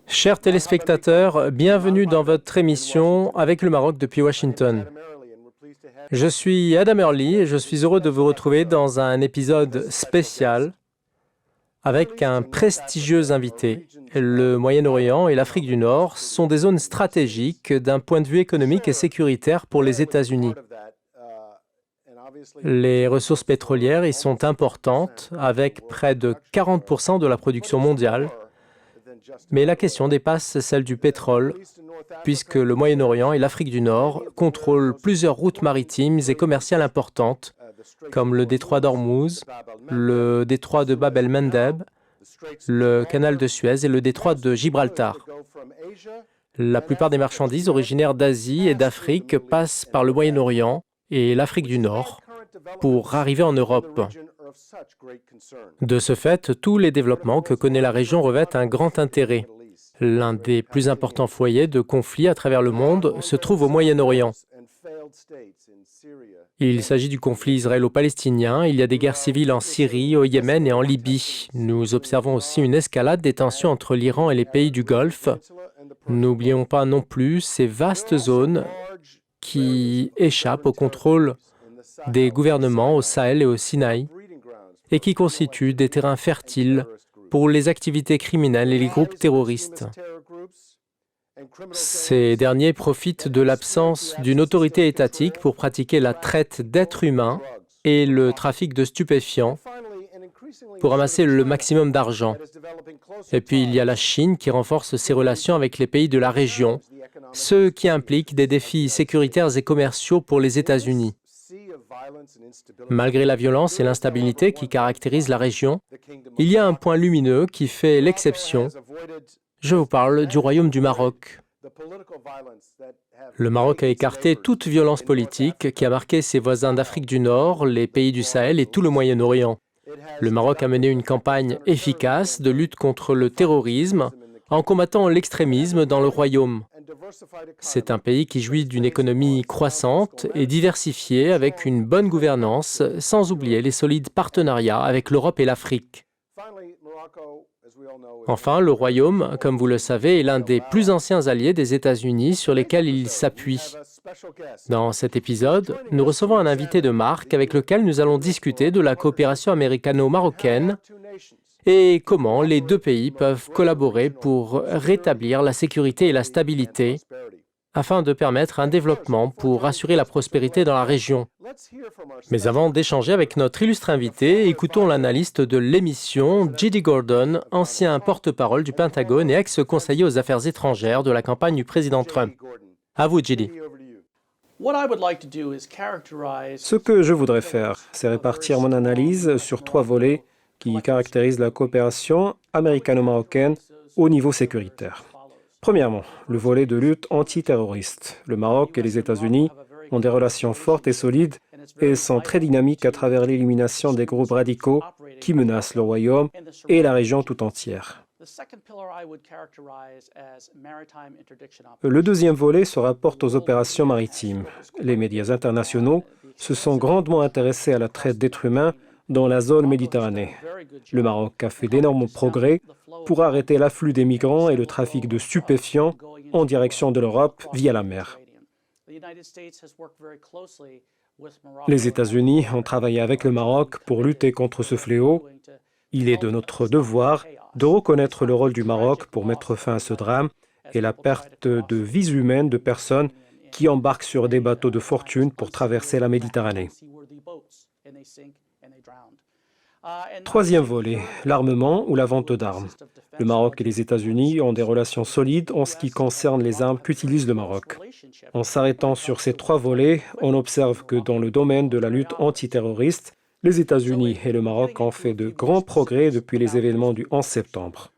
Chers téléspectateurs, bienvenue dans votre émission Avec le Maroc depuis Washington. Je suis Adam Early et je suis heureux de vous retrouver dans un épisode spécial avec un prestigieux invité. Le Moyen-Orient et l'Afrique du Nord sont des zones stratégiques d'un point de vue économique et sécuritaire pour les États-Unis. Les ressources pétrolières y sont importantes, avec près de 40% de la production mondiale. Mais la question dépasse celle du pétrole, puisque le Moyen-Orient et l'Afrique du Nord contrôlent plusieurs routes maritimes et commerciales importantes, comme le détroit d'Ormuz, le détroit de Bab el-Mandeb, le canal de Suez et le détroit de Gibraltar. La plupart des marchandises originaires d'Asie et d'Afrique passent par le Moyen-Orient et l'Afrique du Nord pour arriver en Europe. De ce fait, tous les développements que connaît la région revêtent un grand intérêt. L'un des plus importants foyers de conflits à travers le monde se trouve au Moyen-Orient. Il s'agit du conflit israélo-palestinien, il y a des guerres civiles en Syrie, au Yémen et en Libye. Nous observons aussi une escalade des tensions entre l'Iran et les pays du Golfe. N'oublions pas non plus ces vastes zones qui échappent au contrôle des gouvernements au Sahel et au Sinaï et qui constituent des terrains fertiles pour les activités criminelles et les groupes terroristes. Ces derniers profitent de l'absence d'une autorité étatique pour pratiquer la traite d'êtres humains et le trafic de stupéfiants pour amasser le maximum d'argent. Et puis il y a la Chine qui renforce ses relations avec les pays de la région, ce qui implique des défis sécuritaires et commerciaux pour les États-Unis. Malgré la violence et l'instabilité qui caractérisent la région, il y a un point lumineux qui fait l'exception. Je vous parle du Royaume du Maroc. Le Maroc a écarté toute violence politique qui a marqué ses voisins d'Afrique du Nord, les pays du Sahel et tout le Moyen-Orient. Le Maroc a mené une campagne efficace de lutte contre le terrorisme en combattant l'extrémisme dans le Royaume. C'est un pays qui jouit d'une économie croissante et diversifiée avec une bonne gouvernance, sans oublier les solides partenariats avec l'Europe et l'Afrique. Enfin, le Royaume, comme vous le savez, est l'un des plus anciens alliés des États-Unis sur lesquels il s'appuie. Dans cet épisode, nous recevons un invité de marque avec lequel nous allons discuter de la coopération américano-marocaine et comment les deux pays peuvent collaborer pour rétablir la sécurité et la stabilité afin de permettre un développement pour assurer la prospérité dans la région. Mais avant d'échanger avec notre illustre invité, écoutons l'analyste de l'émission, J.D. Gordon, ancien porte-parole du Pentagone et ex-conseiller aux affaires étrangères de la campagne du président Trump. À vous, J.D. Ce que je voudrais faire, c'est répartir mon analyse sur 3 volets qui caractérisent la coopération américano-marocaine au niveau sécuritaire. Premièrement, le volet de lutte antiterroriste. Le Maroc et les États-Unis ont des relations fortes et solides et sont très dynamiques à travers l'élimination des groupes radicaux qui menacent le Royaume et la région tout entière. Le deuxième volet se rapporte aux opérations maritimes. Les médias internationaux se sont grandement intéressés à la traite d'êtres humains dans la zone Méditerranée. Le Maroc a fait d'énormes progrès pour arrêter l'afflux des migrants et le trafic de stupéfiants en direction de l'Europe via la mer. Les États-Unis ont travaillé avec le Maroc pour lutter contre ce fléau. Il est de notre devoir de reconnaître le rôle du Maroc pour mettre fin à ce drame et la perte de vies humaines de personnes qui embarquent sur des bateaux de fortune pour traverser la Méditerranée. Troisième volet, l'armement ou la vente d'armes. Le Maroc et les États-Unis ont des relations solides en ce qui concerne les armes qu'utilise le Maroc. En s'arrêtant sur ces 3 volets, on observe que dans le domaine de la lutte antiterroriste, les États-Unis et le Maroc ont fait de grands progrès depuis les événements du 11 septembre.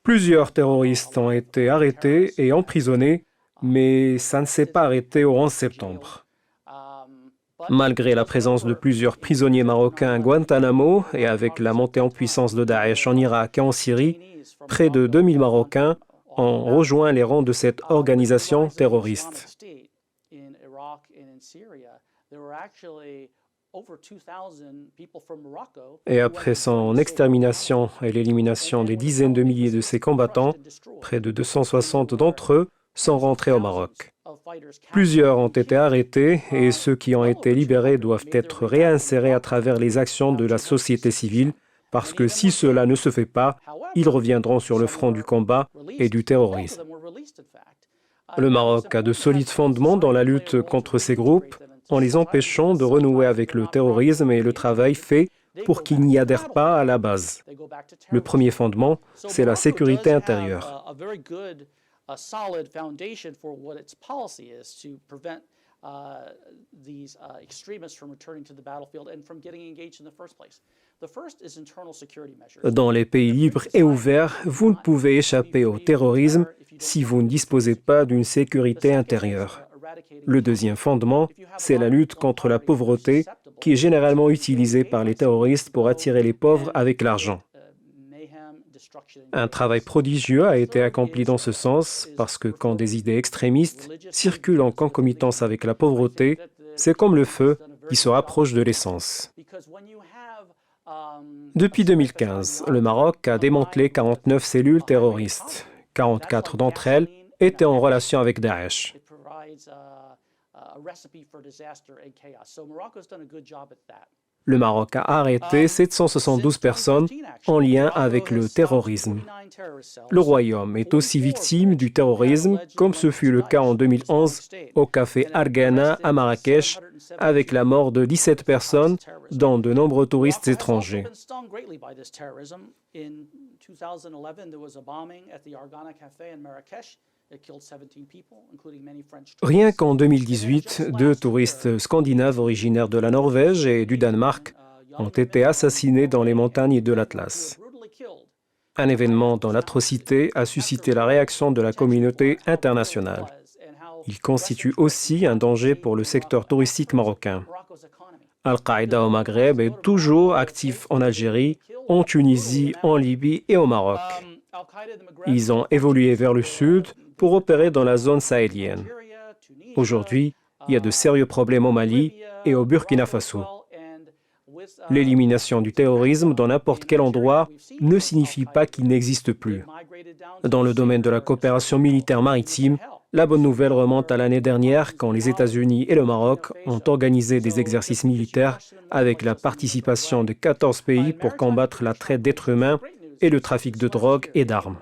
Plusieurs terroristes ont été arrêtés et emprisonnés, mais ça ne s'est pas arrêté au 11 septembre. Malgré la présence de plusieurs prisonniers marocains à Guantanamo et avec la montée en puissance de Daesh en Irak et en Syrie, près de 2000 Marocains ont rejoint les rangs de cette organisation terroriste. Et après son extermination et l'élimination des dizaines de milliers de ses combattants, près de 260 d'entre eux sont rentrés au Maroc. Plusieurs ont été arrêtés et ceux qui ont été libérés doivent être réinsérés à travers les actions de la société civile parce que si cela ne se fait pas, ils reviendront sur le front du combat et du terrorisme. Le Maroc a de solides fondements dans la lutte contre ces groupes en les empêchant de renouer avec le terrorisme et le travail fait pour qu'ils n'y adhèrent pas à la base. Le premier fondement, c'est la sécurité intérieure. A solid foundation for what its policy is to prevent these extremists from returning to the battlefield and from getting engaged in the first place. The first is internal security measures. Dans les pays libres et ouverts, vous ne pouvez échapper au terrorisme si vous ne disposez pas d'une sécurité intérieure. Le deuxième fondement, c'est la lutte contre la pauvreté, qui est généralement utilisée par les terroristes pour attirer les pauvres avec l'argent. Un travail prodigieux a été accompli dans ce sens parce que quand des idées extrémistes circulent en concomitance avec la pauvreté, c'est comme le feu qui se rapproche de l'essence. Depuis 2015, le Maroc a démantelé 49 cellules terroristes. 44 d'entre elles étaient en relation avec Daesh. Le Maroc a arrêté 772 personnes en lien avec le terrorisme. Le Royaume est aussi victime du terrorisme, comme ce fut le cas en 2011 au café Argana à Marrakech, avec la mort de 17 personnes, dont de nombreux touristes étrangers. Rien qu'en 2018, 2 touristes scandinaves originaires de la Norvège et du Danemark ont été assassinés dans les montagnes de l'Atlas. Un événement dont l'atrocité a suscité la réaction de la communauté internationale. Il constitue aussi un danger pour le secteur touristique marocain. Al-Qaïda au Maghreb est toujours actif en Algérie, en Tunisie, en Libye et au Maroc. Ils ont évolué vers le sud pour opérer dans la zone sahélienne. Aujourd'hui, il y a de sérieux problèmes au Mali et au Burkina Faso. L'élimination du terrorisme dans n'importe quel endroit ne signifie pas qu'il n'existe plus. Dans le domaine de la coopération militaire maritime, la bonne nouvelle remonte à l'année dernière quand les États-Unis et le Maroc ont organisé des exercices militaires avec la participation de 14 pays pour combattre la traite d'êtres humains et le trafic de drogue et d'armes.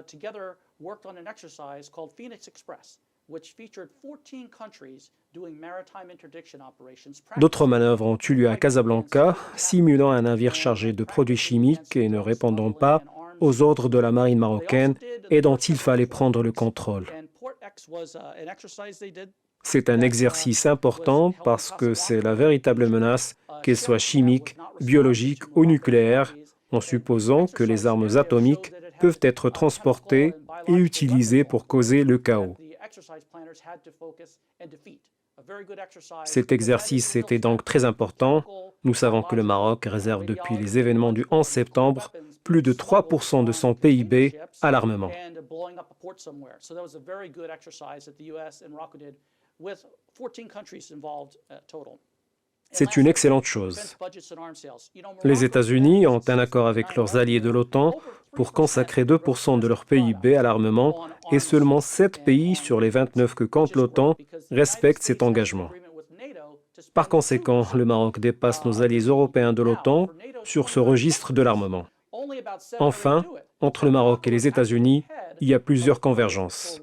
Together worked on an exercise called Phoenix Express, which featured 14 countries doing maritime interdiction operations. D'autres manœuvres ont eu lieu à Casablanca, simulant un navire chargé de produits chimiques et ne répondant pas aux ordres de la marine marocaine et dont il fallait prendre le contrôle. C'est un exercice important parce que c'est la véritable menace, qu'elle soit chimique, biologique ou nucléaire, en supposant que les armes atomiques peuvent être transportés et utilisés pour causer le chaos. Cet exercice était donc très important. Nous savons que le Maroc réserve depuis les événements du 11 septembre plus de 3% de son PIB à l'armement. C'est une excellente chose. Les États-Unis ont un accord avec leurs alliés de l'OTAN pour consacrer 2% de leur PIB à l'armement et seulement 7 pays sur les 29 que compte l'OTAN respectent cet engagement. Par conséquent, le Maroc dépasse nos alliés européens de l'OTAN sur ce registre de l'armement. Enfin, entre le Maroc et les États-Unis, il y a plusieurs convergences.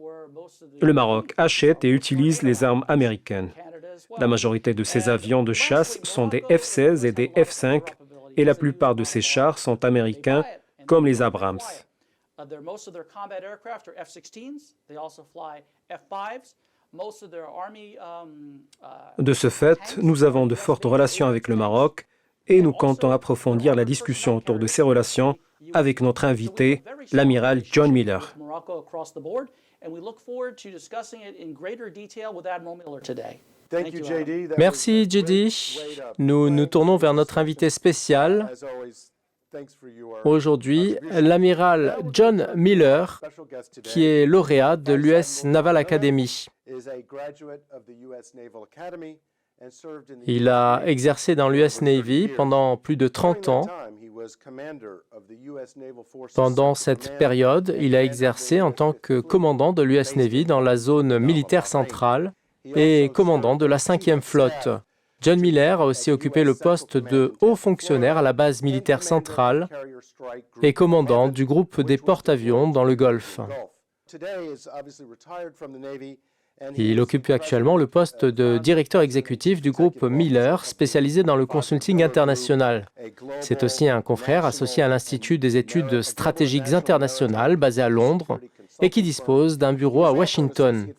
Le Maroc achète et utilise les armes américaines. La majorité de ces avions de chasse sont des F-16 et des F-5 et la plupart de ces chars sont américains, comme les Abrams. De ce fait, nous avons de fortes relations avec le Maroc et nous comptons approfondir la discussion autour de ces relations avec notre invité, l'amiral John Miller. Thank you, Adam. Merci, JD. Nous nous tournons vers notre invité spécial. Aujourd'hui, l'amiral John Miller, qui est lauréat de l'US Naval Academy. Il a exercé dans l'US Navy pendant plus de 30 ans. Pendant cette période, il a exercé en tant que commandant de l'US Navy dans la zone militaire centrale et commandant de la 5e flotte. John Miller a aussi occupé le poste de haut fonctionnaire à la base militaire centrale et commandant du groupe des porte-avions dans le Golfe. Il occupe actuellement le poste de directeur exécutif du groupe Miller, spécialisé dans le consulting international. C'est aussi un confrère associé à l'Institut des études stratégiques internationales, basé à Londres, et qui dispose d'un bureau à Washington.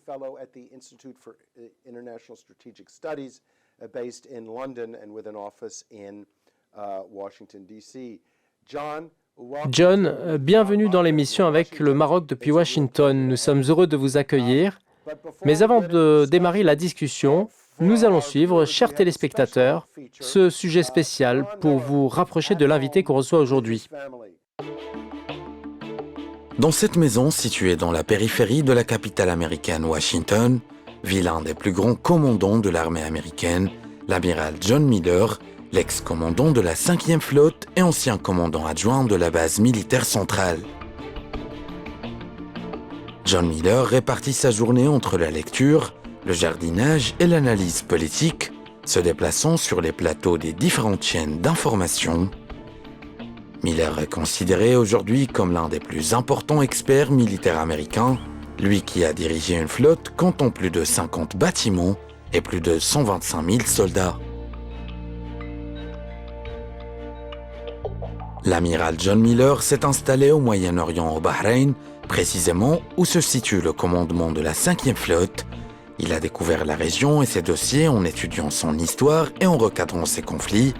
John, bienvenue dans l'émission avec le Maroc depuis Washington. Nous sommes heureux de vous accueillir. Mais avant de démarrer la discussion, nous allons suivre, chers téléspectateurs, ce sujet spécial pour vous rapprocher de l'invité qu'on reçoit aujourd'hui. Dans cette maison située dans la périphérie de la capitale américaine Washington, vit l'un des plus grands commandants de l'armée américaine, l'amiral John Miller, l'ex-commandant de la 5e flotte et ancien commandant adjoint de la base militaire centrale. John Miller répartit sa journée entre la lecture, le jardinage et l'analyse politique, se déplaçant sur les plateaux des différentes chaînes d'information. Miller est considéré aujourd'hui comme l'un des plus importants experts militaires américains, lui qui a dirigé une flotte comptant plus de 50 bâtiments et plus de 125 000 soldats. L'amiral John Miller s'est installé au Moyen-Orient au Bahreïn, précisément où se situe le commandement de la 5e flotte. Il a découvert la région et ses dossiers en étudiant son histoire et en recadrant ses conflits.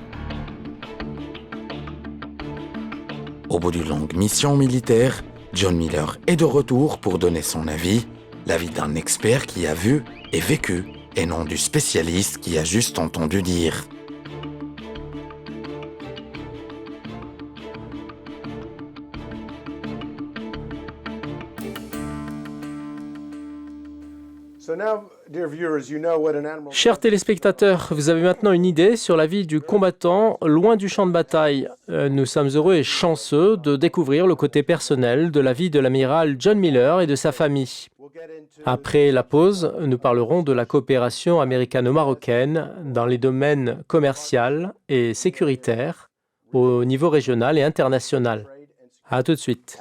Au bout d'une longue mission militaire, John Miller est de retour pour donner son avis, l'avis d'un expert qui a vu et vécu, et non du spécialiste qui a juste entendu dire. Chers téléspectateurs, vous avez maintenant une idée sur la vie du combattant loin du champ de bataille. Nous sommes heureux et chanceux de découvrir le côté personnel de la vie de l'amiral John Miller et de sa famille. Après la pause, nous parlerons de la coopération américano-marocaine dans les domaines commercial et sécuritaire au niveau régional et international. À tout de suite.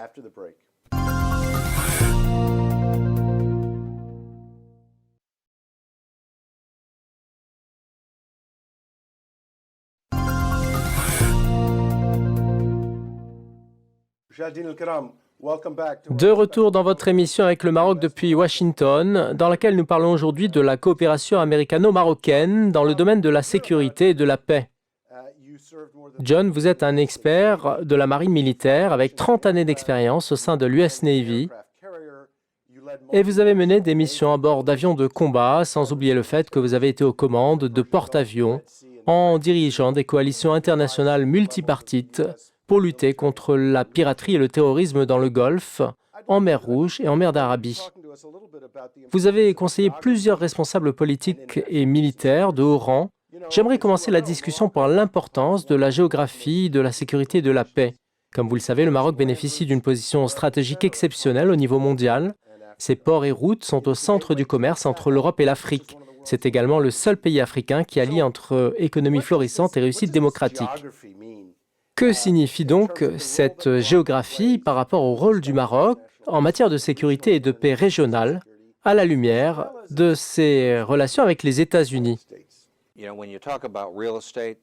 De retour dans votre émission avec le Maroc depuis Washington, dans laquelle nous parlons aujourd'hui de la coopération américano-marocaine dans le domaine de la sécurité et de la paix. John, vous êtes un expert de la marine militaire avec 30 années d'expérience au sein de l'US Navy et vous avez mené des missions à bord d'avions de combat, sans oublier le fait que vous avez été aux commandes de porte-avions en dirigeant des coalitions internationales multipartites pour lutter contre la piraterie et le terrorisme dans le Golfe, en mer Rouge et en mer d'Arabie. Vous avez conseillé plusieurs responsables politiques et militaires de haut rang. J'aimerais commencer la discussion par l'importance de la géographie, de la sécurité et de la paix. Comme vous le savez, le Maroc bénéficie d'une position stratégique exceptionnelle au niveau mondial. Ses ports et routes sont au centre du commerce entre l'Europe et l'Afrique. C'est également le seul pays africain qui allie entre économie florissante et réussite démocratique. Que signifie donc cette géographie par rapport au rôle du Maroc en matière de sécurité et de paix régionale à la lumière de ses relations avec les États-Unis?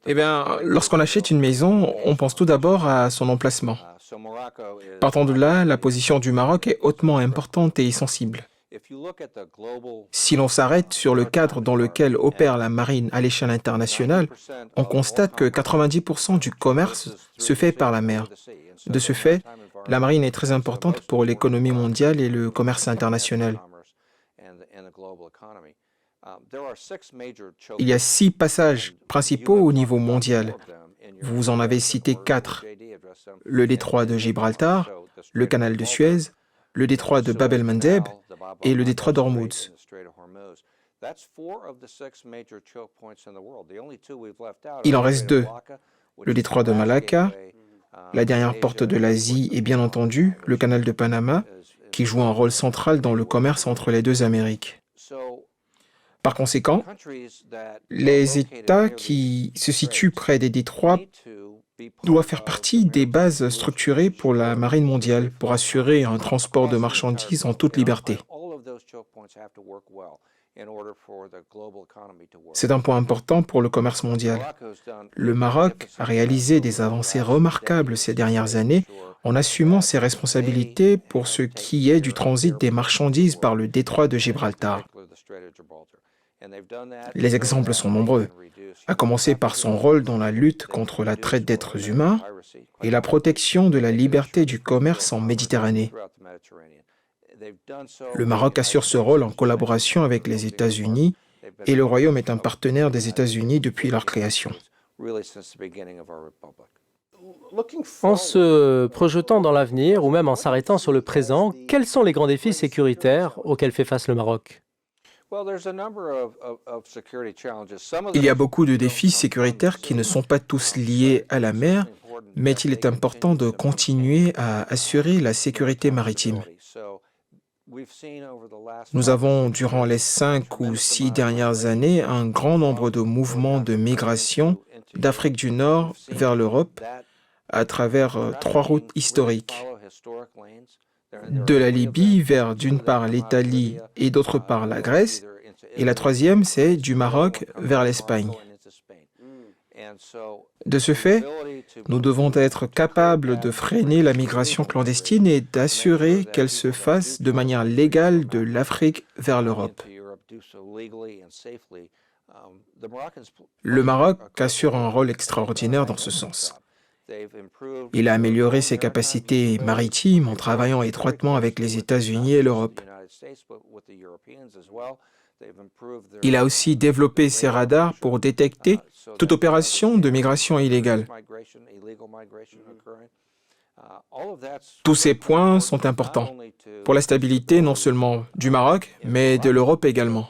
Eh bien, lorsqu'on achète une maison, on pense tout d'abord à son emplacement. Partant de là, la position du Maroc est hautement importante et sensible. Si l'on s'arrête sur le cadre dans lequel opère la marine à l'échelle internationale, on constate que 90% du commerce se fait par la mer. De ce fait, la marine est très importante pour l'économie mondiale et le commerce international. Il y a 6 passages principaux au niveau mondial. Vous en avez cité 4. Le détroit de Gibraltar, le canal de Suez, le détroit de Bab el-Mandeb et le détroit d'Ormuz. Il en reste 2. Le détroit de Malacca, la dernière porte de l'Asie et bien entendu le canal de Panama, qui joue un rôle central dans le commerce entre les deux Amériques. Par conséquent, les États qui se situent près des détroits doivent faire partie des bases structurées pour la marine mondiale pour assurer un transport de marchandises en toute liberté. C'est un point important pour le commerce mondial. Le Maroc a réalisé des avancées remarquables ces dernières années en assumant ses responsabilités pour ce qui est du transit des marchandises par le détroit de Gibraltar. Les exemples sont nombreux, à commencer par son rôle dans la lutte contre la traite d'êtres humains et la protection de la liberté du commerce en Méditerranée. Le Maroc assure ce rôle en collaboration avec les États-Unis et le Royaume est un partenaire des États-Unis depuis leur création. En se projetant dans l'avenir ou même en s'arrêtant sur le présent, quels sont les grands défis sécuritaires auxquels fait face le Maroc? Il y a beaucoup de défis sécuritaires qui ne sont pas tous liés à la mer, mais il est important de continuer à assurer la sécurité maritime. Nous avons, durant les 5 ou 6 dernières années, un grand nombre de mouvements de migration d'Afrique du Nord vers l'Europe à travers 3 routes historiques. De la Libye vers d'une part l'Italie et d'autre part la Grèce, et la troisième c'est du Maroc vers l'Espagne. De ce fait, nous devons être capables de freiner la migration clandestine et d'assurer qu'elle se fasse de manière légale de l'Afrique vers l'Europe. Le Maroc assure un rôle extraordinaire dans ce sens. Il a amélioré ses capacités maritimes en travaillant étroitement avec les États-Unis et l'Europe. Il a aussi développé ses radars pour détecter toute opération de migration illégale. Tous ces points sont importants pour la stabilité non seulement du Maroc, mais de l'Europe également.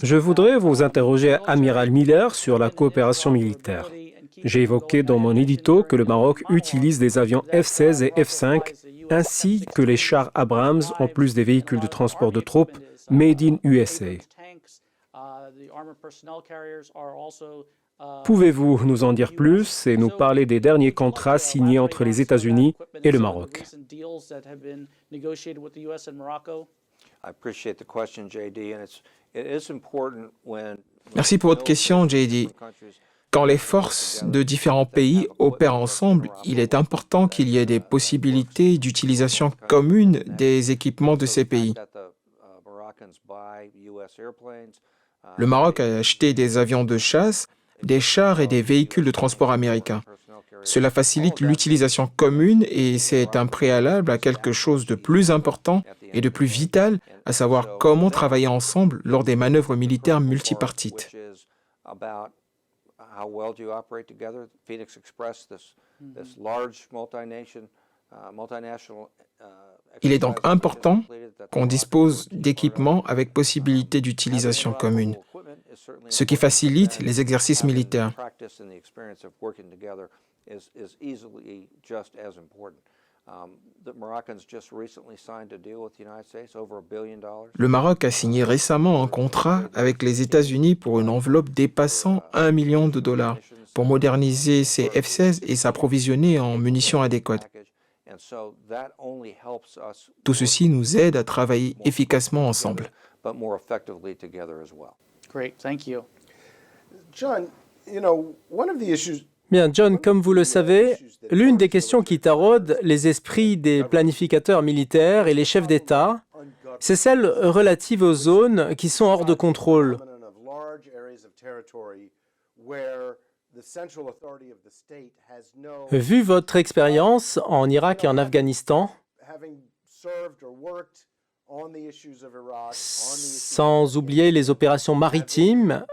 Je voudrais vous interroger, Amiral Miller, sur la coopération militaire. J'ai évoqué dans mon édito que le Maroc utilise des avions F-16 et F-5, ainsi que les chars Abrams, en plus des véhicules de transport de troupes Made in USA. Pouvez-vous nous en dire plus et nous parler des derniers contrats signés entre les États-Unis et le Maroc? Merci pour votre question, JD. Quand les forces de différents pays opèrent ensemble, il est important qu'il y ait des possibilités d'utilisation commune des équipements de ces pays. Le Maroc a acheté des avions de chasse, des chars et des véhicules de transport américains. Cela facilite l'utilisation commune et c'est un préalable à quelque chose de plus important et de plus vital, à savoir comment travailler ensemble lors des manœuvres militaires multipartites. Il est donc important qu'on dispose d'équipements avec possibilité d'utilisation commune, ce qui facilite les exercices militaires. Le Maroc a signé récemment un contrat avec les États-Unis pour une enveloppe dépassant $1 million pour moderniser ses F-16 et s'approvisionner en munitions adéquates. Tout ceci nous aide à travailler efficacement ensemble. Bien, John, comme vous le savez, l'une des questions qui taraudent les esprits des planificateurs militaires et les chefs d'État, c'est celle relative aux zones qui sont hors de contrôle. Vu votre expérience en Irak et en Afghanistan, Sans oublier les opérations maritimes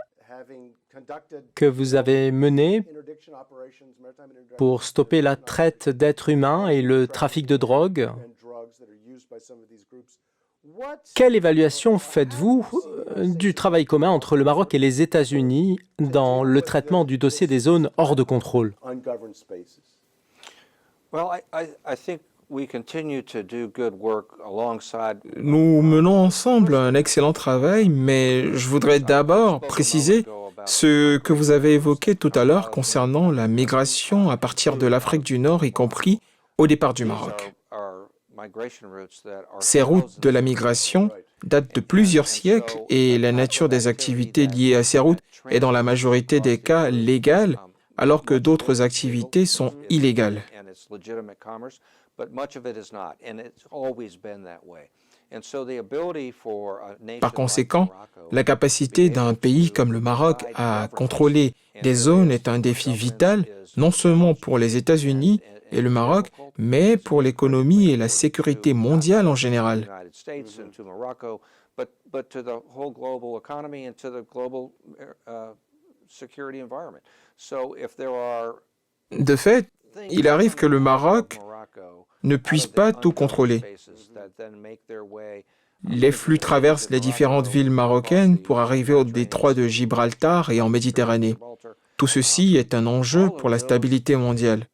que vous avez menées pour stopper la traite d'êtres humains et le trafic de drogue. Quelle évaluation faites-vous du travail commun entre le Maroc et les États-Unis dans le traitement du dossier des zones hors de contrôle? Nous menons ensemble un excellent travail, mais je voudrais d'abord préciser ce que vous avez évoqué tout à l'heure concernant la migration à partir de l'Afrique du Nord, y compris au départ du Maroc. Ces routes de la migration datent de plusieurs siècles et la nature des activités liées à ces routes est dans la majorité des cas légale, alors que d'autres activités sont illégales. Par conséquent, la capacité d'un pays comme le Maroc à contrôler des zones est un défi vital, non seulement pour les États-Unis et le Maroc, mais pour l'économie et la sécurité mondiale en général. De fait, il arrive que le Maroc ne puisse pas tout contrôler. Les flux traversent les différentes villes marocaines pour arriver au détroit de Gibraltar et en Méditerranée. Tout ceci est un enjeu pour la stabilité mondiale.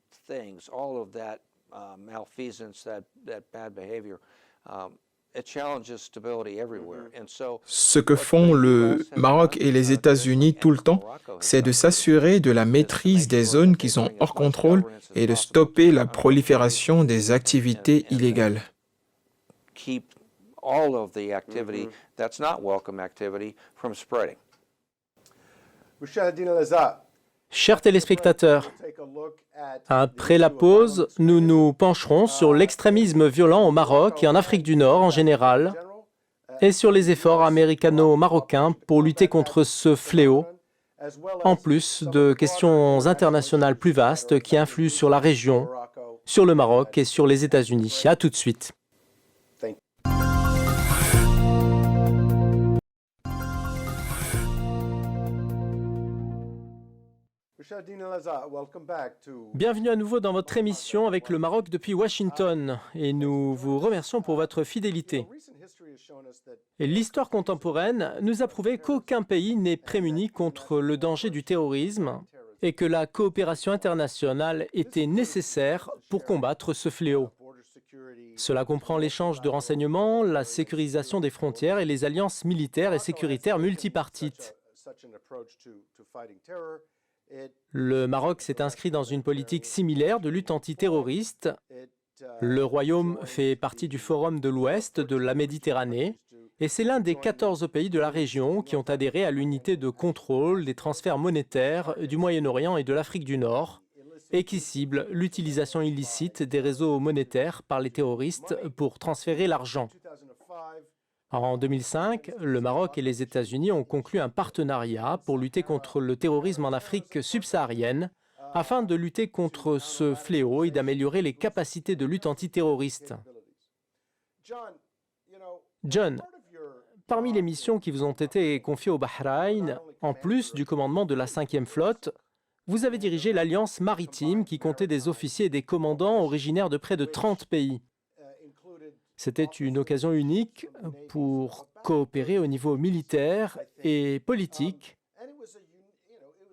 Ce que font le Maroc et les États-Unis tout le temps, c'est de s'assurer de la maîtrise des zones qui sont hors contrôle et de stopper la prolifération des activités illégales. Chers téléspectateurs, après la pause, nous nous pencherons sur l'extrémisme violent au Maroc et en Afrique du Nord en général, et sur les efforts américano-marocains pour lutter contre ce fléau, en plus de questions internationales plus vastes qui influent sur la région, sur le Maroc et sur les États-Unis. À tout de suite. Bienvenue à nouveau dans votre émission avec le Maroc depuis Washington et nous vous remercions pour votre fidélité. Et l'histoire contemporaine nous a prouvé qu'aucun pays n'est prémuni contre le danger du terrorisme et que la coopération internationale était nécessaire pour combattre ce fléau. Cela comprend l'échange de renseignements, la sécurisation des frontières et les alliances militaires et sécuritaires multipartites. Le Maroc s'est inscrit dans une politique similaire de lutte antiterroriste. Le Royaume fait partie du Forum de l'Ouest de la Méditerranée et c'est l'un des 14 pays de la région qui ont adhéré à l'unité de contrôle des transferts monétaires du Moyen-Orient et de l'Afrique du Nord et qui cible l'utilisation illicite des réseaux monétaires par les terroristes pour transférer l'argent. En 2005, le Maroc et les États-Unis ont conclu un partenariat pour lutter contre le terrorisme en Afrique subsaharienne afin de lutter contre ce fléau et d'améliorer les capacités de lutte antiterroriste. John, parmi les missions qui vous ont été confiées au Bahreïn, en plus du commandement de la 5e flotte, vous avez dirigé l'Alliance maritime qui comptait des officiers et des commandants originaires de près de 30 pays. C'était une occasion unique pour coopérer au niveau militaire et politique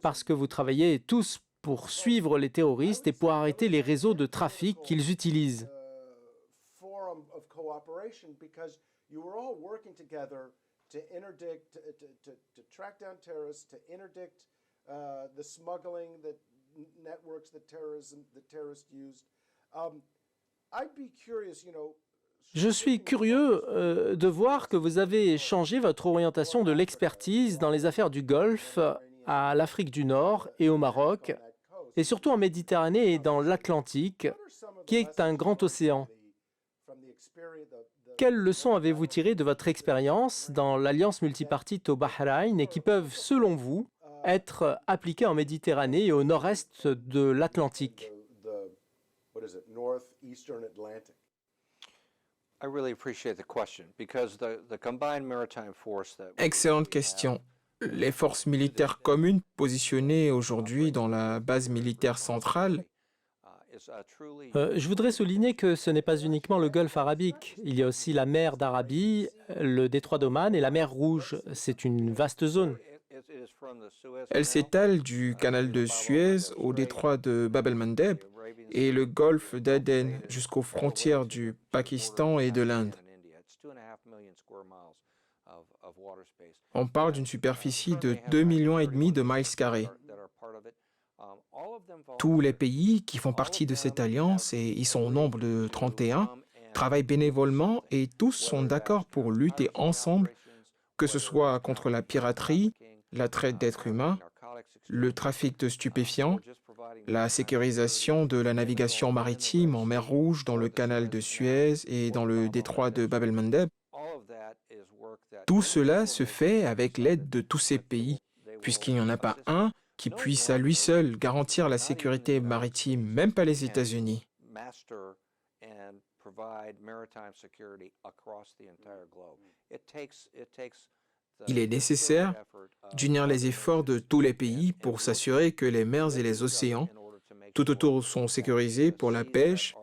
parce que vous travaillez tous pour suivre les terroristes et pour arrêter les réseaux de trafic qu'ils utilisent. Je suis curieux de voir que vous avez changé votre orientation de l'expertise dans les affaires du Golfe à l'Afrique du Nord et au Maroc, et surtout en Méditerranée et dans l'Atlantique, qui est un grand océan. Quelles leçons avez-vous tirées de votre expérience dans l'Alliance multipartite au Bahreïn et qui peuvent, selon vous, être appliquées en Méditerranée et au nord-est de l'Atlantique ? Excellente question. Les forces militaires communes positionnées aujourd'hui dans la base militaire centrale, Je voudrais souligner que ce n'est pas uniquement le Golfe arabique. Il y a aussi la mer d'Arabie, le détroit d'Oman et la mer Rouge. C'est une vaste zone. elle s'étale du canal de Suez au détroit de Bab el-Mandeb et le golfe d'Aden jusqu'aux frontières du Pakistan et de l'Inde. On parle d'une superficie de 2,5 millions de miles carrés. Tous les pays qui font partie de cette alliance, et ils sont au nombre de 31, travaillent bénévolement et tous sont d'accord pour lutter ensemble, que ce soit contre la piraterie, la traite d'êtres humains, le trafic de stupéfiants, la sécurisation de la navigation maritime en mer Rouge, dans le canal de Suez et dans le détroit de Bab el-Mandeb. Tout cela se fait avec l'aide de tous ces pays, puisqu'il n'y en a pas un qui puisse à lui seul garantir la sécurité maritime, même pas les États-Unis. Il est nécessaire d'unir les efforts de tous les pays pour s'assurer que les mers et les océans tout autour sont sécurisés pour la pêche,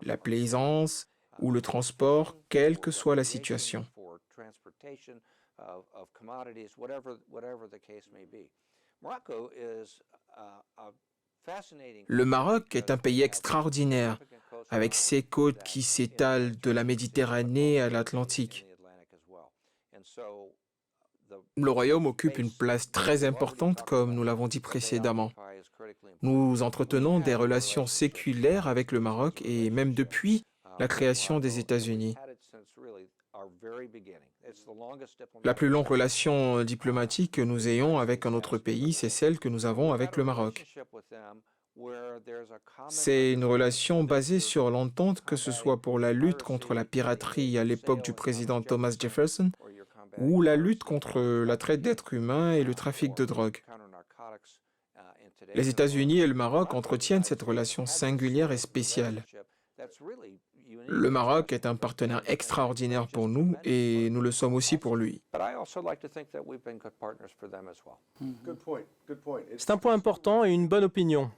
la plaisance ou le transport, quelle que soit la situation. Le Maroc est un pays extraordinaire, avec ses côtes qui s'étalent de la Méditerranée à l'Atlantique. Le royaume occupe une place très importante, comme nous l'avons dit précédemment. Nous entretenons des relations séculaires avec le Maroc et même depuis la création des États-Unis. La plus longue relation diplomatique que nous ayons avec un autre pays, c'est celle que nous avons avec le Maroc. C'est une relation basée sur l'entente, que ce soit pour la lutte contre la piraterie à l'époque du président Thomas Jefferson ou la lutte contre la traite d'êtres humains et le trafic de drogue. Les États-Unis et le Maroc entretiennent cette relation singulière et spéciale. Le Maroc est un partenaire extraordinaire pour nous et nous le sommes aussi pour lui. C'est un point important et une bonne opinion.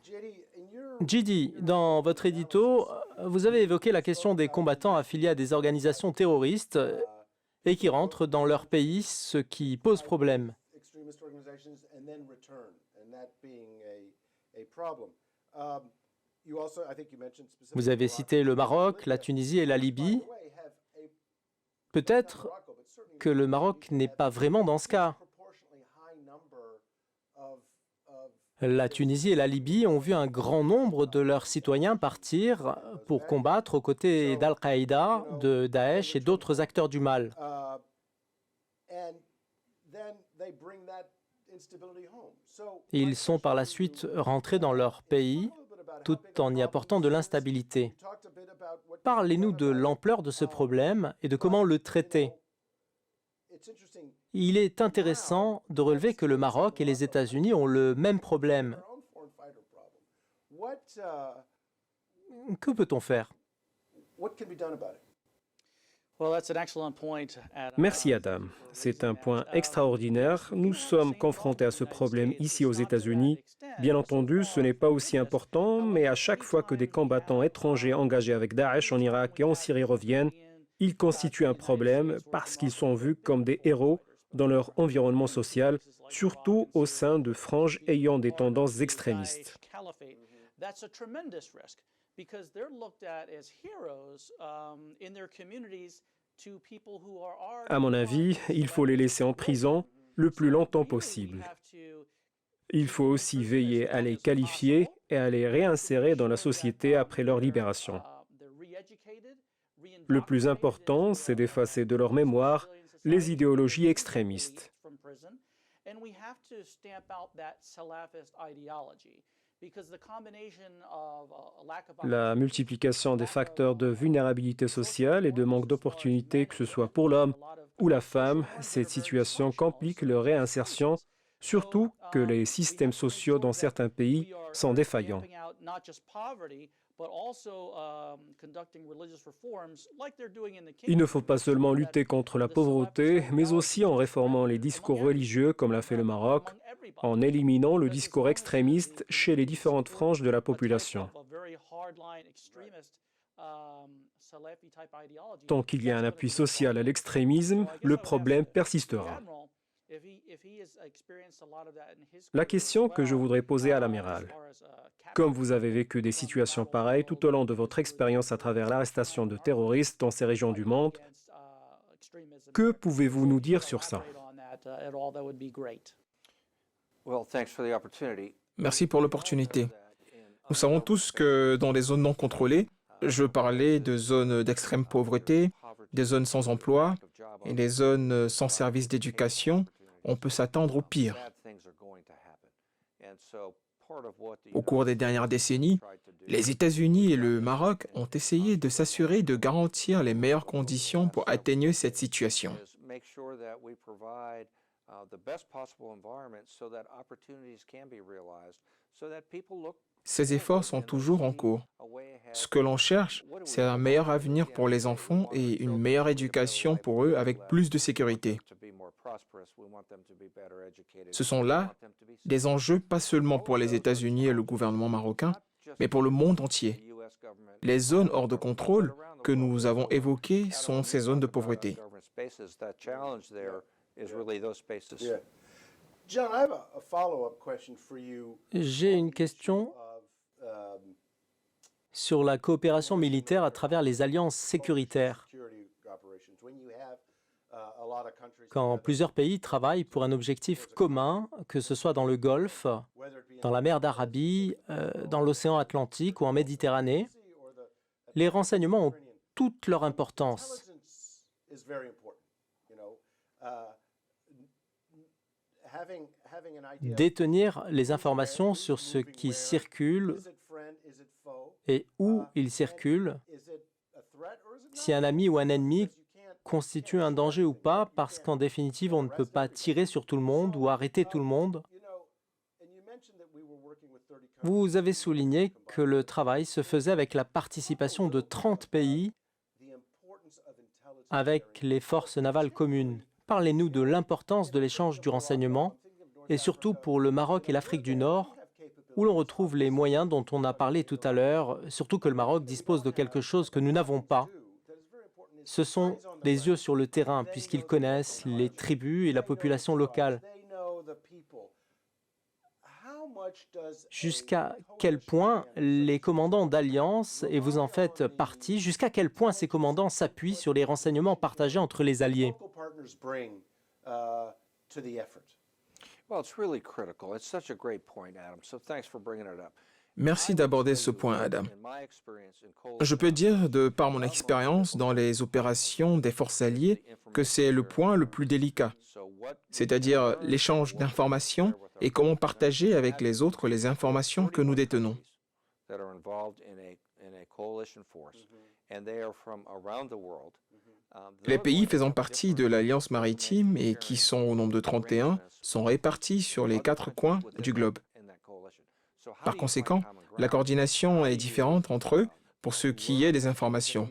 JD, dans votre édito, vous avez évoqué la question des combattants affiliés à des organisations terroristes et qui rentrent dans leur pays, ce qui pose problème. Vous avez cité le Maroc, la Tunisie et la Libye. Peut-être que le Maroc n'est pas vraiment dans ce cas. La Tunisie et la Libye ont vu un grand nombre de leurs citoyens partir pour combattre aux côtés d'Al-Qaïda, de Daesh et d'autres acteurs du mal. Ils sont par la suite rentrés dans leur pays tout en y apportant de l'instabilité. Parlez-nous de l'ampleur de ce problème et de comment le traiter. Il est intéressant de relever que le Maroc et les États-Unis ont le même problème. Que peut-on faire? Merci Adam. C'est un point extraordinaire. Nous sommes confrontés à ce problème ici aux États-Unis. Bien entendu, ce n'est pas aussi important, mais à chaque fois que des combattants étrangers engagés avec Daesh en Irak et en Syrie reviennent, ils constituent un problème parce qu'ils sont vus comme des héros dans leur environnement social, surtout au sein de franges ayant des tendances extrémistes. À mon avis, il faut les laisser en prison le plus longtemps possible. Il faut aussi veiller à les qualifier et à les réinsérer dans la société après leur libération. Le plus important, c'est d'effacer de leur mémoire les idéologies extrémistes. La multiplication des facteurs de vulnérabilité sociale et de manque d'opportunités, que ce soit pour l'homme ou la femme, cette situation complique leur réinsertion, surtout que les systèmes sociaux dans certains pays sont défaillants. Il ne faut pas seulement lutter contre la pauvreté, mais aussi en réformant les discours religieux, comme l'a fait le Maroc, en éliminant le discours extrémiste chez les différentes franges de la population. Tant qu'il y a un appui social à l'extrémisme, le problème persistera. La question que je voudrais poser à l'amiral, comme vous avez vécu des situations pareilles tout au long de votre expérience à travers l'arrestation de terroristes dans ces régions du monde, que pouvez-vous nous dire sur ça? Merci pour l'opportunité. Nous savons tous que dans les zones non contrôlées, je parlais de zones d'extrême pauvreté, des zones sans emploi et les zones sans service d'éducation, on peut s'attendre au pire. Au cours des dernières décennies, les États-Unis et le Maroc ont essayé de s'assurer de garantir les meilleures conditions pour atténuer cette situation. Ces efforts sont toujours en cours. Ce que l'on cherche, c'est un meilleur avenir pour les enfants et une meilleure éducation pour eux avec plus de sécurité. Ce sont là des enjeux pas seulement pour les États-Unis et le gouvernement marocain, mais pour le monde entier. Les zones hors de contrôle que nous avons évoquées sont ces zones de pauvreté. J'ai une question sur la coopération militaire à travers les alliances sécuritaires. Quand plusieurs pays travaillent pour un objectif commun, que ce soit dans le Golfe, dans la mer d'Arabie, dans l'océan Atlantique ou en Méditerranée, les renseignements ont toute leur importance. Détenir les informations sur ce qui circule et où il circule, si un ami ou un ennemi constitue un danger ou pas, parce qu'en définitive, on ne peut pas tirer sur tout le monde ou arrêter tout le monde. Vous avez souligné que le travail se faisait avec la participation de 30 pays avec les forces navales communes. Parlez-nous de l'importance de l'échange du renseignement et surtout pour le Maroc et l'Afrique du Nord, où l'on retrouve les moyens dont on a parlé tout à l'heure, surtout que le Maroc dispose de quelque chose que nous n'avons pas. Ce sont des yeux sur le terrain, puisqu'ils connaissent les tribus et la population locale. Jusqu'à quel point les commandants d'alliance, et vous en faites partie, jusqu'à quel point ces commandants s'appuient sur les renseignements partagés entre les alliés? Merci d'aborder ce point, Adam. Je peux dire, de par mon expérience dans les opérations des forces alliées, que c'est le point le plus délicat, c'est-à-dire l'échange d'informations et comment partager avec les autres les informations que nous détenons. Les pays faisant partie de l'Alliance maritime et qui sont au nombre de 31 sont répartis sur les 4 coins du globe. Par conséquent, la coordination est différente entre eux pour ce qui est des informations.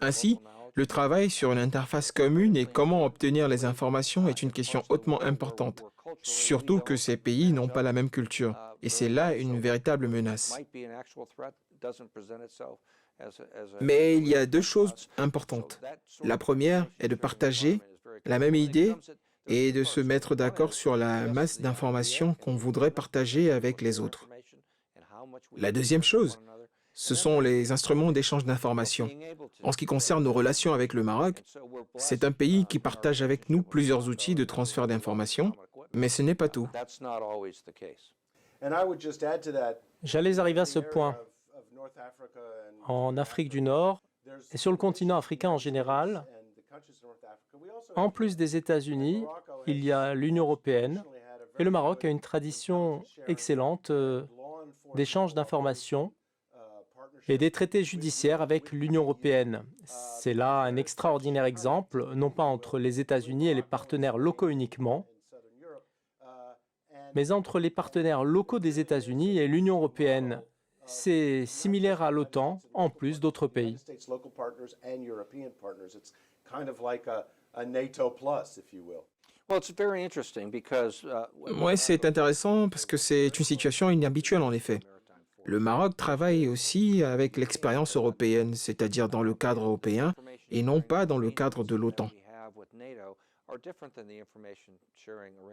Ainsi, le travail sur une interface commune et comment obtenir les informations est une question hautement importante, surtout que ces pays n'ont pas la même culture, et c'est là une véritable menace. Mais il y a 2 choses importantes. La première est de partager la même idée et de se mettre d'accord sur la masse d'informations qu'on voudrait partager avec les autres. La deuxième chose, ce sont les instruments d'échange d'informations. En ce qui concerne nos relations avec le Maroc, c'est un pays qui partage avec nous plusieurs outils de transfert d'informations, mais ce n'est pas tout. J'allais arriver à ce point. En Afrique du Nord et sur le continent africain en général, en plus des États-Unis, il y a l'Union européenne et le Maroc a une tradition excellente d'échange d'informations et des traités judiciaires avec l'Union européenne. C'est là un extraordinaire exemple, non pas entre les États-Unis et les partenaires locaux uniquement, mais entre les partenaires locaux des États-Unis et l'Union européenne. C'est similaire à l'OTAN, en plus d'autres pays. Oui, c'est intéressant parce que c'est une situation inhabituelle en effet. Le Maroc travaille aussi avec l'expérience européenne, c'est-à-dire dans le cadre européen et non pas dans le cadre de l'OTAN.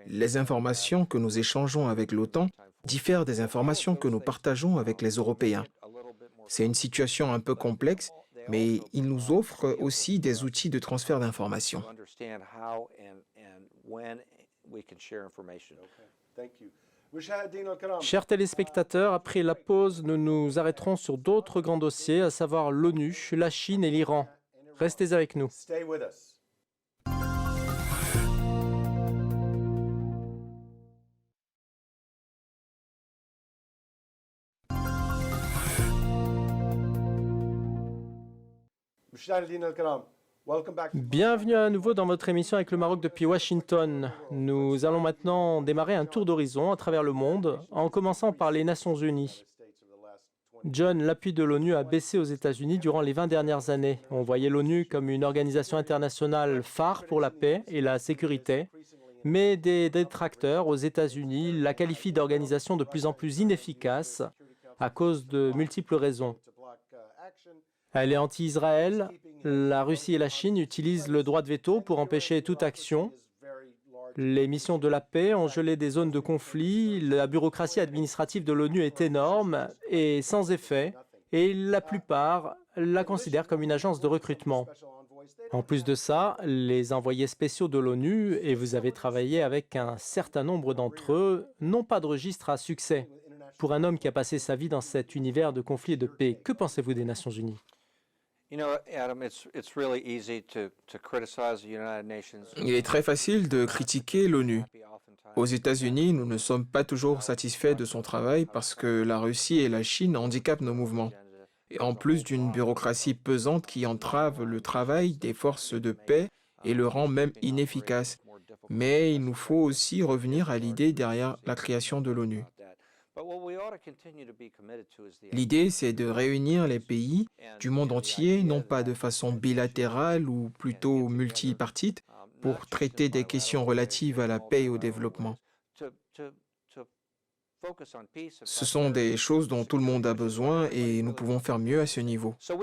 Les informations que nous échangeons avec l'OTAN diffèrent des informations que nous partageons avec les Européens. C'est une situation un peu complexe, mais il nous offre aussi des outils de transfert d'informations. Chers téléspectateurs, après la pause, nous nous arrêterons sur d'autres grands dossiers, à savoir l'ONU, la Chine et l'Iran. Restez avec nous. Bienvenue à nouveau dans votre émission avec le Maroc depuis Washington. Nous allons maintenant démarrer un tour d'horizon à travers le monde, en commençant par les Nations Unies. John, l'appui de l'ONU a baissé aux États-Unis durant les 20 dernières années. On voyait l'ONU comme une organisation internationale phare pour la paix et la sécurité, mais des détracteurs aux États-Unis la qualifient d'organisation de plus en plus inefficace à cause de multiples raisons. Elle est anti-Israël, la Russie et la Chine utilisent le droit de veto pour empêcher toute action. Les missions de la paix ont gelé des zones de conflit, la bureaucratie administrative de l'ONU est énorme et sans effet, et la plupart la considèrent comme une agence de recrutement. En plus de ça, les envoyés spéciaux de l'ONU, et vous avez travaillé avec un certain nombre d'entre eux, n'ont pas de registre à succès. Pour un homme qui a passé sa vie dans cet univers de conflit et de paix, que pensez-vous des Nations Unies ? Il est très facile de critiquer l'ONU. Aux États-Unis, nous ne sommes pas toujours satisfaits de son travail parce que la Russie et la Chine handicapent nos mouvements. Et en plus d'une bureaucratie pesante qui entrave le travail des forces de paix et le rend même inefficace. Mais il nous faut aussi revenir à l'idée derrière la création de l'ONU. L'idée, c'est de réunir les pays du monde entier, non pas de façon bilatérale ou plutôt multipartite, pour traiter des questions relatives à la paix et au développement. Ce sont des choses dont tout le monde a besoin et nous pouvons faire mieux à ce niveau. Je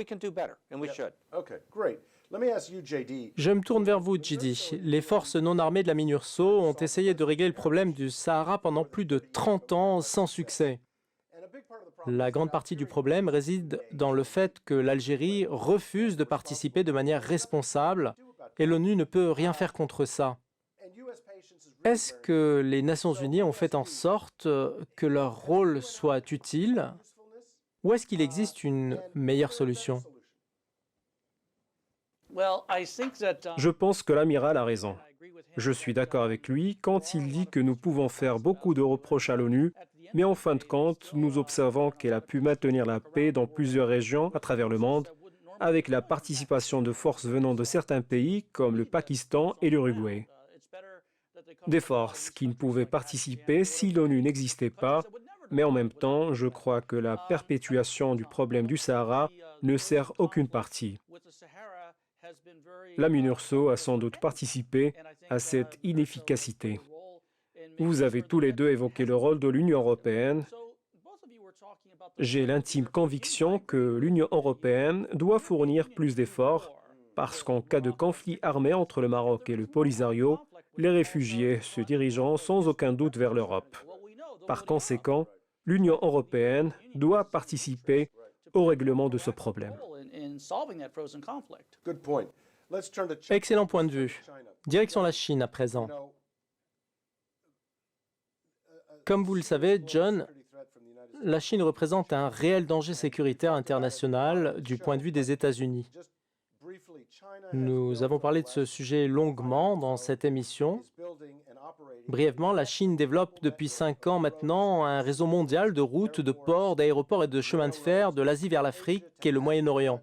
me tourne vers vous, JD. Les forces non armées de la MINURSO ont essayé de régler le problème du Sahara pendant plus de 30 ans sans succès. La grande partie du problème réside dans le fait que l'Algérie refuse de participer de manière responsable et l'ONU ne peut rien faire contre ça. Est-ce que les Nations Unies ont fait en sorte que leur rôle soit utile ou est-ce qu'il existe une meilleure solution ? Je pense que l'amiral a raison. Je suis d'accord avec lui quand il dit que nous pouvons faire beaucoup de reproches à l'ONU, mais en fin de compte, nous observons qu'elle a pu maintenir la paix dans plusieurs régions à travers le monde, avec la participation de forces venant de certains pays comme le Pakistan et l'Uruguay. Des forces qui ne pouvaient participer si l'ONU n'existait pas, mais en même temps, je crois que la perpétuation du problème du Sahara ne sert aucune partie. La MINURSO a sans doute participé à cette inefficacité. Vous avez tous les deux évoqué le rôle de l'Union européenne. J'ai l'intime conviction que l'Union européenne doit fournir plus d'efforts parce qu'en cas de conflit armé entre le Maroc et le Polisario, les réfugiés se dirigeront sans aucun doute vers l'Europe. Par conséquent, l'Union européenne doit participer au règlement de ce problème. Excellent point de vue. Direction la Chine à présent. Comme vous le savez, John, la Chine représente un réel danger sécuritaire international du point de vue des États-Unis. Nous avons parlé de ce sujet longuement dans cette émission. Brièvement, la Chine développe depuis 5 ans maintenant un réseau mondial de routes, de ports, d'aéroports et de chemins de fer de l'Asie vers l'Afrique et le Moyen-Orient.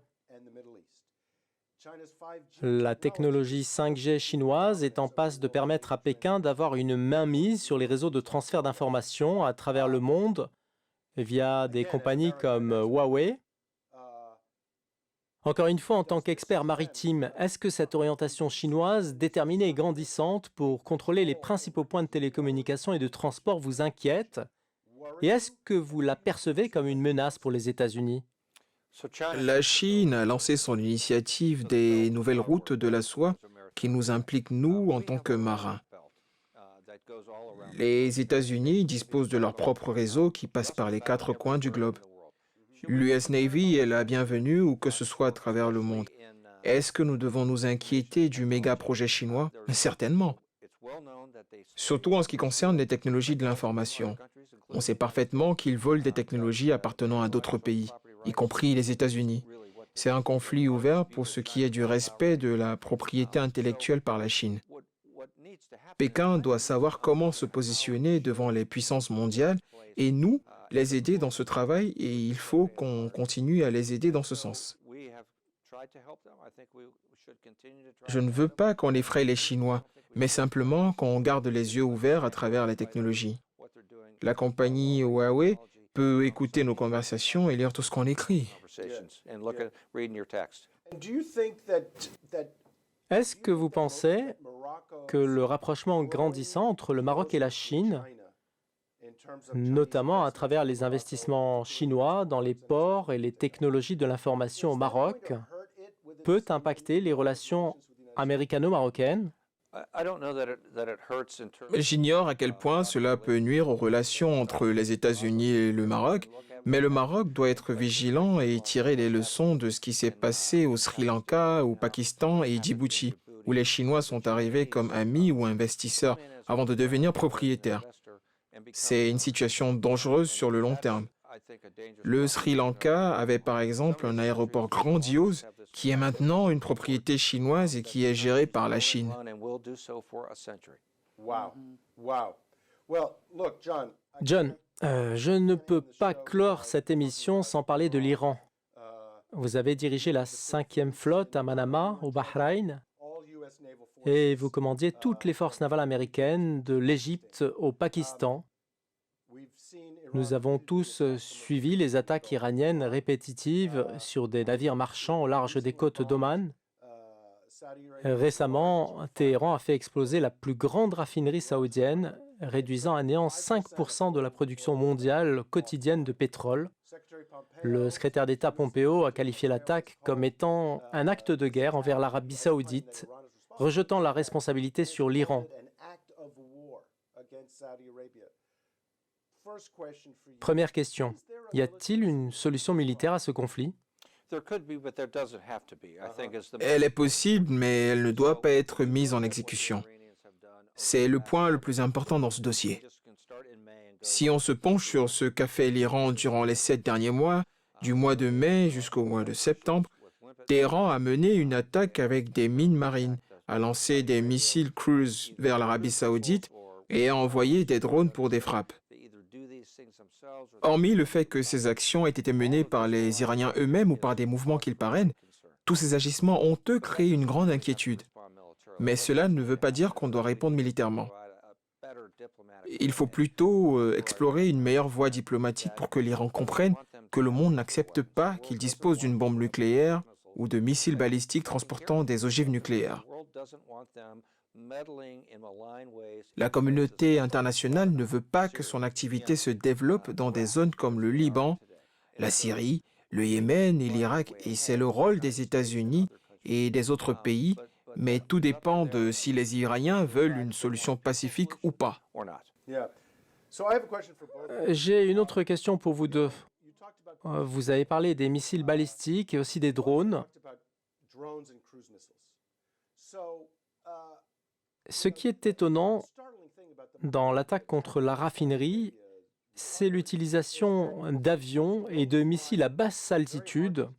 La technologie 5G chinoise est en passe de permettre à Pékin d'avoir une mainmise sur les réseaux de transfert d'informations à travers le monde via des compagnies comme Huawei. Encore une fois, en tant qu'expert maritime, est-ce que cette orientation chinoise, déterminée et grandissante pour contrôler les principaux points de télécommunication et de transport, vous inquiète? Et est-ce que vous la percevez comme une menace pour les États-Unis? La Chine a lancé son initiative des nouvelles routes de la soie qui nous impliquent, nous, en tant que marins. Les États-Unis disposent de leur propre réseau qui passe par les 4 coins du globe. L'US Navy est la bienvenue où que ce soit à travers le monde. Est-ce que nous devons nous inquiéter du méga projet chinois? Certainement. Surtout en ce qui concerne les technologies de l'information. On sait parfaitement qu'ils volent des technologies appartenant à d'autres pays, y compris les États-Unis. C'est un conflit ouvert pour ce qui est du respect de la propriété intellectuelle par la Chine. Pékin doit savoir comment se positionner devant les puissances mondiales et nous, les aider dans ce travail, et il faut qu'on continue à les aider dans ce sens. Je ne veux pas qu'on effraie les Chinois, mais simplement qu'on garde les yeux ouverts à travers la technologie. La compagnie Huawei peut écouter nos conversations et lire tout ce qu'on écrit. Est-ce que vous pensez que le rapprochement grandissant entre le Maroc et la Chine, notamment à travers les investissements chinois dans les ports et les technologies de l'information au Maroc, peut impacter les relations américano-marocaines? J'ignore à quel point cela peut nuire aux relations entre les États-Unis et le Maroc, mais le Maroc doit être vigilant et tirer les leçons de ce qui s'est passé au Sri Lanka, au Pakistan et Djibouti, où les Chinois sont arrivés comme amis ou investisseurs avant de devenir propriétaires. C'est une situation dangereuse sur le long terme. Le Sri Lanka avait par exemple un aéroport grandiose qui est maintenant une propriété chinoise et qui est géré par la Chine. John, je ne peux pas clore cette émission sans parler de l'Iran. Vous avez dirigé la 5e flotte à Manama, au Bahreïn, et vous commandiez toutes les forces navales américaines de l'Égypte au Pakistan. Nous avons tous suivi les attaques iraniennes répétitives sur des navires marchands au large des côtes d'Oman. Récemment, Téhéran a fait exploser la plus grande raffinerie saoudienne, réduisant à néant 5% de la production mondiale quotidienne de pétrole. Le secrétaire d'État Pompeo a qualifié l'attaque comme étant un acte de guerre envers l'Arabie saoudite, rejetant la responsabilité sur l'Iran. Première question, y a-t-il une solution militaire à ce conflit? Elle est possible, mais elle ne doit pas être mise en exécution. C'est le point le plus important dans ce dossier. Si on se penche sur ce qu'a fait l'Iran durant les 7 derniers mois, du mois de mai jusqu'au mois de septembre, Téhéran a mené une attaque avec des mines marines, a lancé des missiles cruise vers l'Arabie saoudite et a envoyé des drones pour des frappes. Hormis le fait que ces actions aient été menées par les Iraniens eux-mêmes ou par des mouvements qu'ils parrainent, tous ces agissements ont, eux, créé une grande inquiétude. Mais cela ne veut pas dire qu'on doit répondre militairement. Il faut plutôt explorer une meilleure voie diplomatique pour que l'Iran comprenne que le monde n'accepte pas qu'il dispose d'une bombe nucléaire ou de missiles balistiques transportant des ogives nucléaires. La communauté internationale ne veut pas que son activité se développe dans des zones comme le Liban, la Syrie, le Yémen et l'Irak, et c'est le rôle des États-Unis et des autres pays, mais tout dépend de si les Iraniens veulent une solution pacifique ou pas. J'ai une autre question pour vous deux. Vous avez parlé des missiles balistiques et aussi des drones. Ce qui est étonnant dans l'attaque contre la raffinerie, c'est l'utilisation d'avions et de missiles à basse altitude,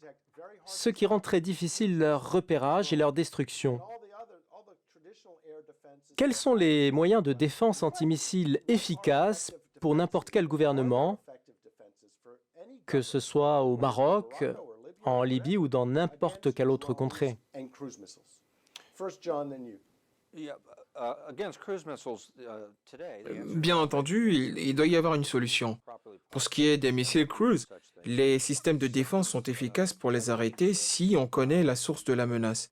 ce qui rend très difficile leur repérage et leur destruction. Quels sont les moyens de défense antimissiles efficaces pour n'importe quel gouvernement, que ce soit au Maroc, en Libye ou dans n'importe quelle autre contrée? Bien entendu, il doit y avoir une solution. Pour ce qui est des missiles cruise, les systèmes de défense sont efficaces pour les arrêter si on connaît la source de la menace.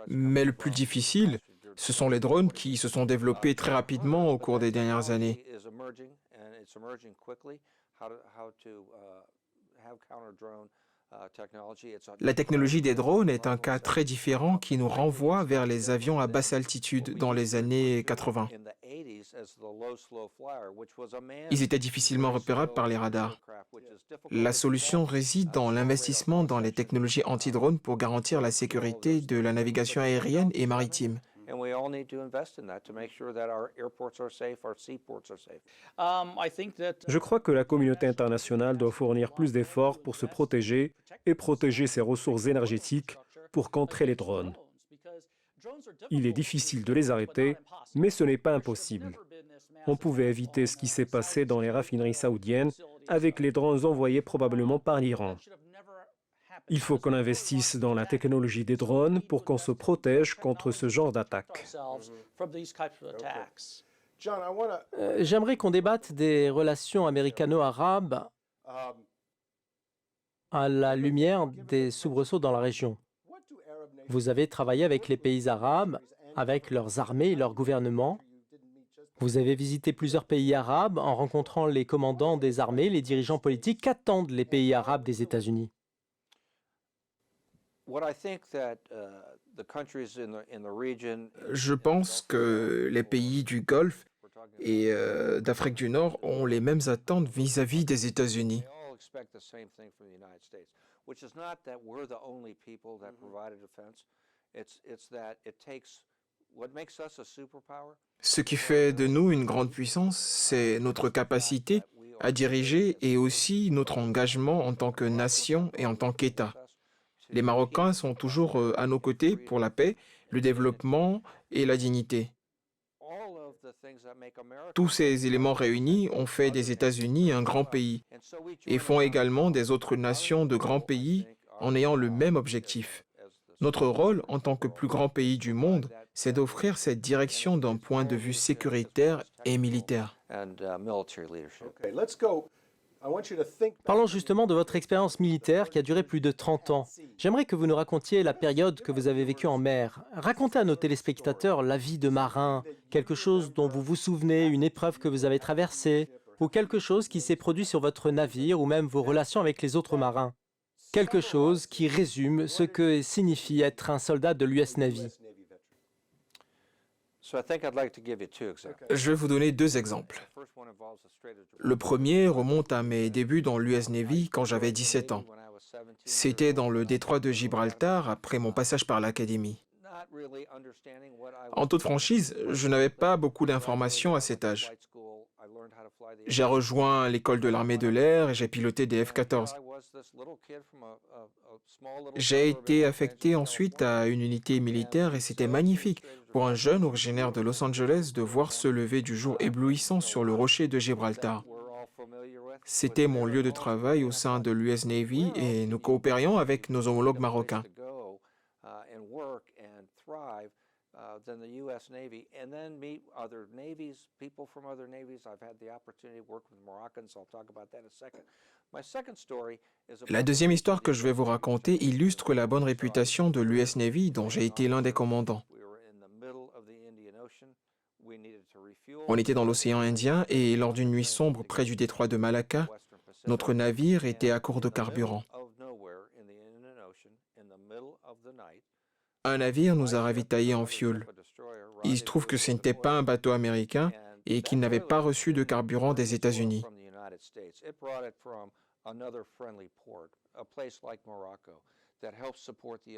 Mais le plus difficile, ce sont les drones qui se sont développés très rapidement au cours des dernières années. La technologie des drones est un cas très différent qui nous renvoie vers les avions à basse altitude dans les années 80. Ils étaient difficilement repérables par les radars. La solution réside dans l'investissement dans les technologies anti-drones pour garantir la sécurité de la navigation aérienne et maritime. Je crois que la communauté internationale doit fournir plus d'efforts pour se protéger et protéger ses ressources énergétiques pour contrer les drones. Il est difficile de les arrêter, mais ce n'est pas impossible. On pouvait éviter ce qui s'est passé dans les raffineries saoudiennes avec les drones envoyés probablement par l'Iran. Il faut qu'on investisse dans la technologie des drones pour qu'on se protège contre ce genre d'attaques. J'aimerais qu'on débatte des relations américano-arabes à la lumière des soubresauts dans la région. Vous avez travaillé avec les pays arabes, avec leurs armées et leurs gouvernements. Vous avez visité plusieurs pays arabes en rencontrant les commandants des armées, les dirigeants politiques. Qu'attendent les pays arabes des États-Unis? Je pense que les pays du Golfe et d'Afrique du Nord ont les mêmes attentes vis-à-vis des États-Unis. Ce qui fait de nous une grande puissance, c'est notre capacité à diriger et aussi notre engagement en tant que nation et en tant qu'État. Les Marocains sont toujours à nos côtés pour la paix, le développement et la dignité. Tous ces éléments réunis ont fait des États-Unis un grand pays et font également des autres nations de grands pays en ayant le même objectif. Notre rôle en tant que plus grand pays du monde, c'est d'offrir cette direction d'un point de vue sécuritaire et militaire. Parlons justement de votre expérience militaire qui a duré plus de 30 ans. J'aimerais que vous nous racontiez la période que vous avez vécue en mer. Racontez à nos téléspectateurs la vie de marin, quelque chose dont vous vous souvenez, une épreuve que vous avez traversée, ou quelque chose qui s'est produit sur votre navire, ou même vos relations avec les autres marins. Quelque chose qui résume ce que signifie être un soldat de l'US Navy. Je vais vous donner deux exemples. Le premier remonte à mes débuts dans l'US Navy quand j'avais 17 ans. C'était dans le détroit de Gibraltar après mon passage par l'académie. En toute franchise, je n'avais pas beaucoup d'informations à cet âge. J'ai rejoint l'école de l'armée de l'air et j'ai piloté des F-14. J'ai été affecté ensuite à une unité militaire et c'était magnifique pour un jeune originaire de Los Angeles de voir se lever du jour éblouissant sur le rocher de Gibraltar. C'était mon lieu de travail au sein de l'US Navy et nous coopérions avec nos homologues marocains. La deuxième histoire que je vais vous raconter illustre la bonne réputation de l'US Navy dont j'ai été l'un des commandants. On était dans l'océan Indien et lors d'une nuit sombre près du détroit de Malacca, notre navire était à court de carburant. Un navire nous a ravitaillés en fioul. Il se trouve que ce n'était pas un bateau américain et qu'il n'avait pas reçu de carburant des États-Unis.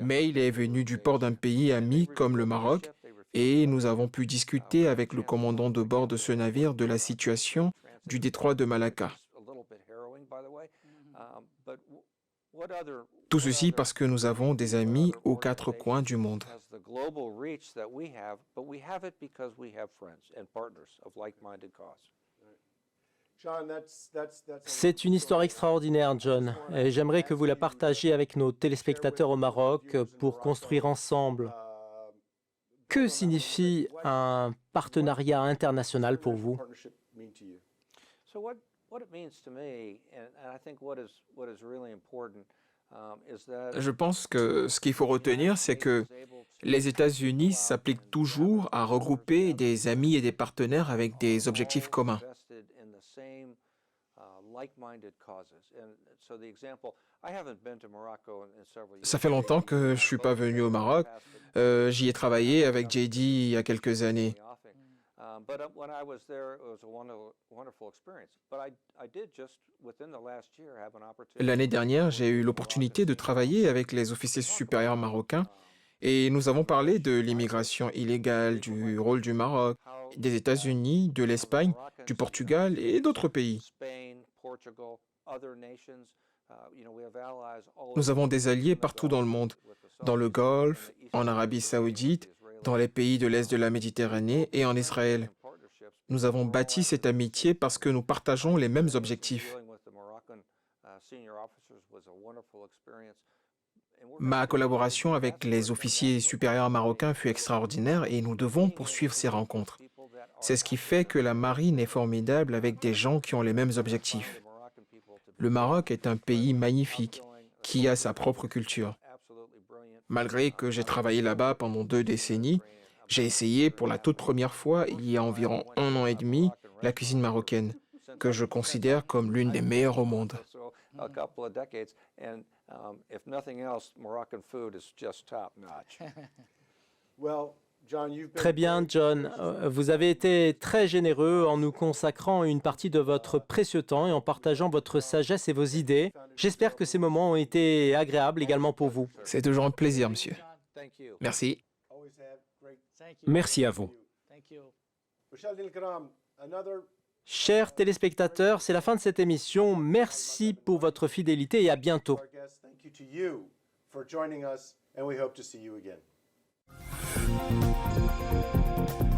Mais il est venu du port d'un pays ami comme le Maroc et nous avons pu discuter avec le commandant de bord de ce navire de la situation du détroit de Malacca. Tout ceci parce que nous avons des amis aux quatre coins du monde. C'est une histoire extraordinaire, John, et j'aimerais que vous la partagiez avec nos téléspectateurs au Maroc pour construire ensemble. Que signifie un partenariat international pour vous? Je pense que ce qu'il faut retenir, c'est que les États-Unis s'appliquent toujours à regrouper des amis et des partenaires avec des objectifs communs. Ça fait longtemps que je ne suis pas venu au Maroc. J'y ai travaillé avec JD il y a quelques années. L'année dernière, j'ai eu l'opportunité de travailler avec les officiers supérieurs marocains et nous avons parlé de l'immigration illégale, du rôle du Maroc, des États-Unis, de l'Espagne, du Portugal et d'autres pays. Nous avons des alliés partout dans le monde, dans le Golfe, en Arabie saoudite, dans les pays de l'Est de la Méditerranée et en Israël. Nous avons bâti cette amitié parce que nous partageons les mêmes objectifs. Ma collaboration avec les officiers supérieurs marocains fut extraordinaire et nous devons poursuivre ces rencontres. C'est ce qui fait que la marine est formidable avec des gens qui ont les mêmes objectifs. Le Maroc est un pays magnifique qui a sa propre culture. Malgré que j'ai travaillé là-bas pendant 2 décennies, j'ai essayé pour la toute première fois, il y a environ 1 an et demi, la cuisine marocaine, que je considère comme l'une des meilleures au monde. Très bien, John. Vous avez été très généreux en nous consacrant une partie de votre précieux temps et en partageant votre sagesse et vos idées. J'espère que ces moments ont été agréables également pour vous. C'est toujours un plaisir, monsieur. Merci. Merci à vous. Chers téléspectateurs, c'est la fin de cette émission. Merci pour votre fidélité et à bientôt. Thank you.